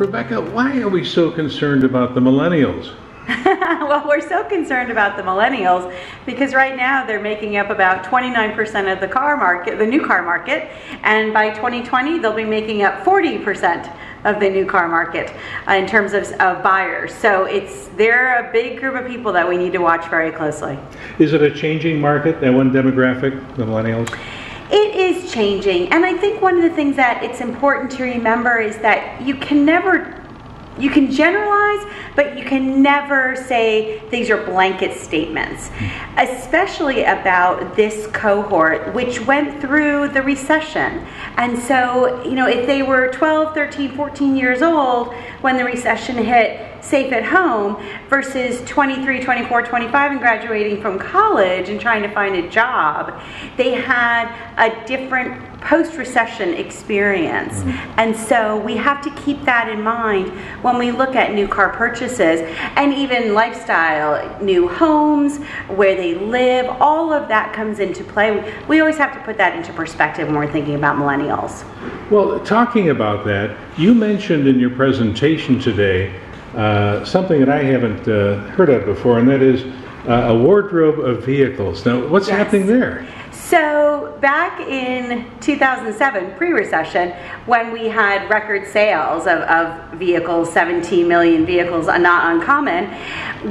Rebecca, why are we so concerned about the millennials? Well, we're so concerned about the millennials because right now they're making up about 29% of the car market, the new car market, and by 2020 they'll be making up 40% of the new car market in terms of buyers. So they're a big group of people that we need to watch very closely. Is it a changing market, that one demographic, the millennials? It is changing, and I think one of the things that it's important to remember is that you can generalize, but you can never say these are blanket statements, especially about this cohort, which went through the recession. And so, you know, if they were 12, 13, 14 years old when the recession hit, safe at home, versus 23, 24, 25 and graduating from college and trying to find a job, they had a different post-recession experience. And so we have to keep that in mind when we look at new car purchases and even lifestyle, new homes, where they live, all of that comes into play. We always have to put that into perspective when we're thinking about millennials. Well, talking about that, you mentioned in your presentation today something that I haven't heard of before, and that is a wardrobe of vehicles. Now, what's happening there? So back in 2007, pre-recession, when we had record sales of vehicles, 17 million vehicles, not uncommon,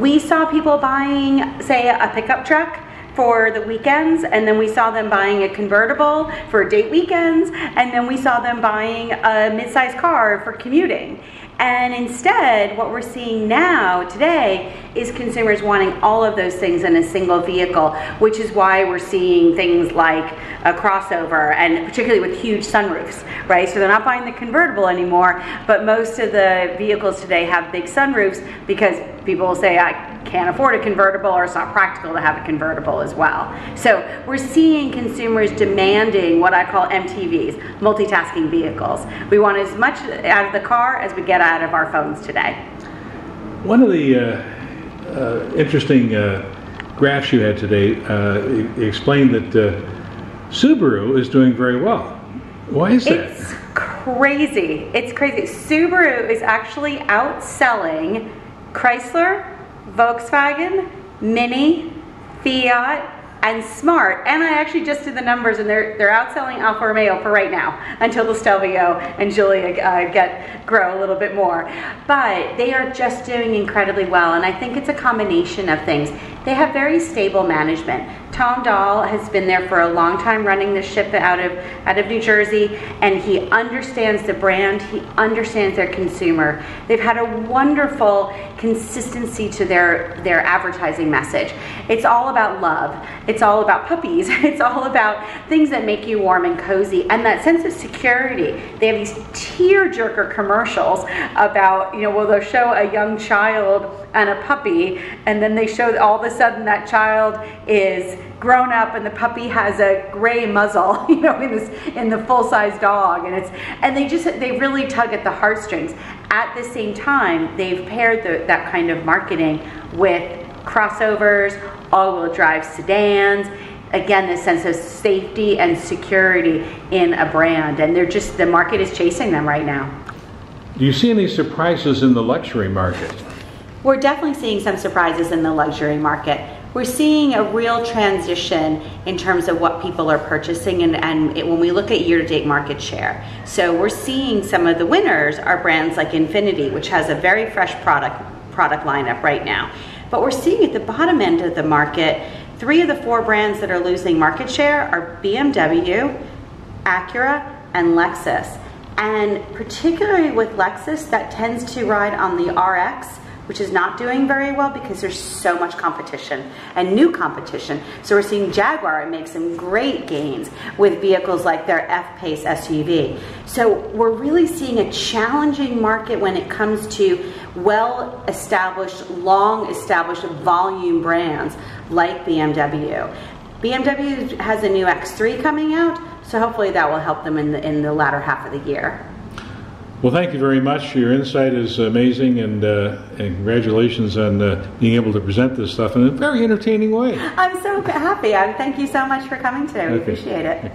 we saw people buying, say, a pickup truck for the weekends, and then we saw them buying a convertible for date weekends, and then we saw them buying a mid-sized car for commuting. And instead, what we're seeing now, today, is consumers wanting all of those things in a single vehicle, which is why we're seeing things like a crossover, and particularly with huge sunroofs, right? So they're not buying the convertible anymore, but most of the vehicles today have big sunroofs because people will say, I can't afford a convertible, or it's not practical to have a convertible as well. So we're seeing consumers demanding what I call MTVs, multitasking vehicles. We want as much out of the car as we get out of our phones today. One of the interesting graphs you had today explained that Subaru is doing very well. Why is that? It's crazy. It's crazy. Subaru is actually outselling Chrysler, Volkswagen, Mini, Fiat, and Smart. And I actually just did the numbers, and they're outselling Alfa Romeo for right now until the Stelvio and Giulia grow a little bit more. But they are just doing incredibly well, and I think it's a combination of things. They have very stable management. Tom Dahl has been there for a long time running the ship out of New Jersey, and he understands the brand, he understands their consumer. They've had a wonderful consistency to their advertising message. It's all about love, it's all about puppies, it's all about things that make you warm and cozy, and that sense of security. They have these tear-jerker commercials about, you know, well, they'll show a young child and a puppy, and then they show all of a sudden that child is grown up and the puppy has a gray muzzle, you know, in the full-size dog, and they really tug at the heartstrings. At the same time, they've paired that kind of marketing with crossovers, all-wheel drive sedans, again, this sense of safety and security in a brand, and the market is chasing them right now. Do you see any surprises in the luxury market? We're definitely seeing some surprises in the luxury market. We're seeing a real transition in terms of what people are purchasing, and when we look at year-to-date market share. So we're seeing some of the winners are brands like Infiniti, which has a very fresh product lineup right now. But we're seeing at the bottom end of the market, 3 of the 4 brands that are losing market share are BMW, Acura, and Lexus. And particularly with Lexus, that tends to ride on the RX, which is not doing very well because there's so much competition and new competition. So we're seeing Jaguar make some great gains with vehicles like their F-Pace SUV. So we're really seeing a challenging market when it comes to well-established, long-established volume brands like BMW. BMW has a new X3 coming out, so hopefully that will help them in the latter half of the year. Well, thank you very much. Your insight is amazing, and congratulations on being able to present this stuff in a very entertaining way. I'm so happy. Thank you so much for coming today. We appreciate it.